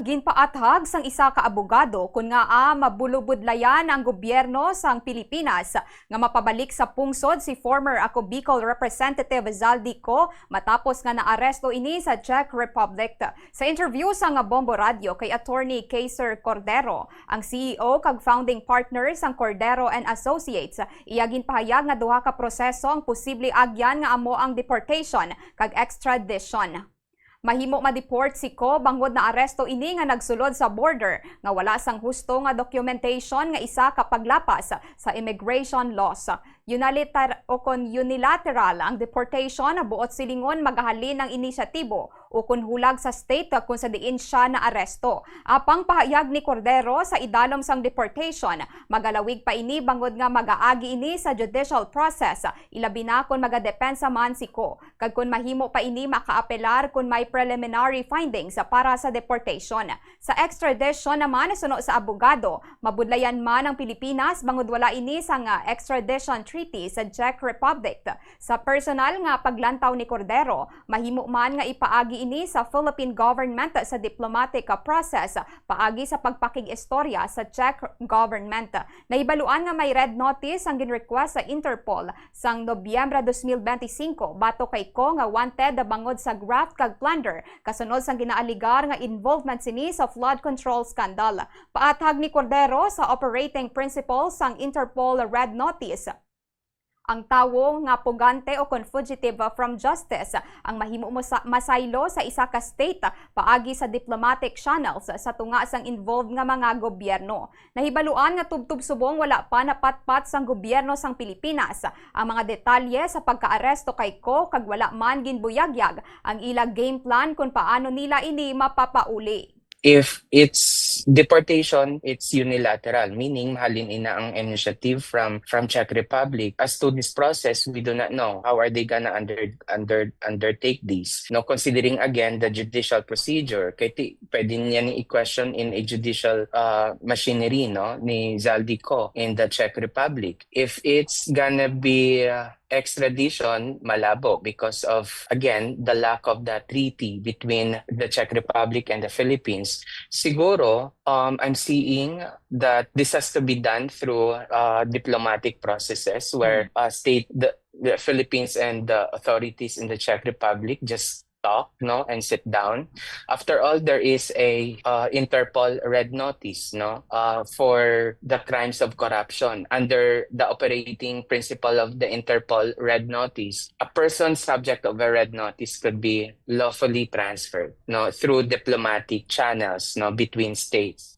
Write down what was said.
Ginpaathag sang isa ka abogado kun nga mabulubudlayan ang gobyerno sang Pilipinas nga mapabalik sa pungsod si former ako Bicol Representative Zaldi Co matapos nga naaresto ini sa Czech Republic. Sa interview sa nga Bombo Radio kay Attorney Kaiser Cordero, ang CEO kag founding partner sang Cordero and Associates, iya ginpahayag nga duha ka proseso ang posible agyan nga amo ang deportation kag extradition. Mahimo ma-deport si Co bangod na aresto ini nga nagsulod sa border nga wala sang husto nga documentation nga isa ka paglapas sa immigration laws. Unilateral ang deportation buot silingon magahalin ng inisyatibo o kun hulag sa state kung sa diin siya na aresto. Apang pahayag ni Cordero sa idalom sang deportation, magalawig pa ini bangod nga magaagi ini sa judicial process, ilabi na kung magadepensa man si Co. Kag kun mahimo pa ini makaapelar kung may preliminary findings para sa deportation. Sa extradition naman suno sa abogado, mabudlayan man ang Pilipinas bangod wala ini sa nga extradition treaty sa Czech Republic. Sa personal nga paglantaw ni Cordero, mahimo man nga ipaagi ini sa Philippine government sa diplomatic process paagi sa pagpakig-istorya sa Czech government. Naibaluan nga may red notice ang ginrequest sa Interpol sang Nobyembre 2025 bato kay Co nga wanted bangod sa graft kag plunder kasunod sang ginaaligar nga involvement sini sa flood control scandal. Paathag ni Cordero sa operating principles sang Interpol red notice, ang tawo nga pugante o fugitive from justice ang mahimo masaylo sa isa ka state paagi sa diplomatic channels sa tunga sang involved nga mga gobyerno. Nahibaluan nga tubtub subong wala pa napatpat sang gobyerno sang Pilipinas ang mga detalye sa pagkaaresto kay Co kag wala man ginbuyagyag ang ila game plan kung paano nila ini mapapauli. If it's deportation, it's unilateral, meaning mahalin ina ang initiative from Czech Republic. As to this process, we do not know how are they gonna undertake this. No, considering again the judicial procedure, kaya pwede niya i-question in a judicial machinery, no, ni Zaldi Co in the Czech Republic. If it's gonna be extradition, malabo because of, again, the lack of that treaty between the Czech Republic and the Philippines. Siguro, I'm seeing that this has to be done through diplomatic processes where the Philippines and the authorities in the Czech Republic just talk, no, and sit down. After all, there is a Interpol red notice, no, for the crimes of corruption. Under the operating principle of the Interpol red notice, a person subject of a red notice could be lawfully transferred, no, through diplomatic channels, no, between states.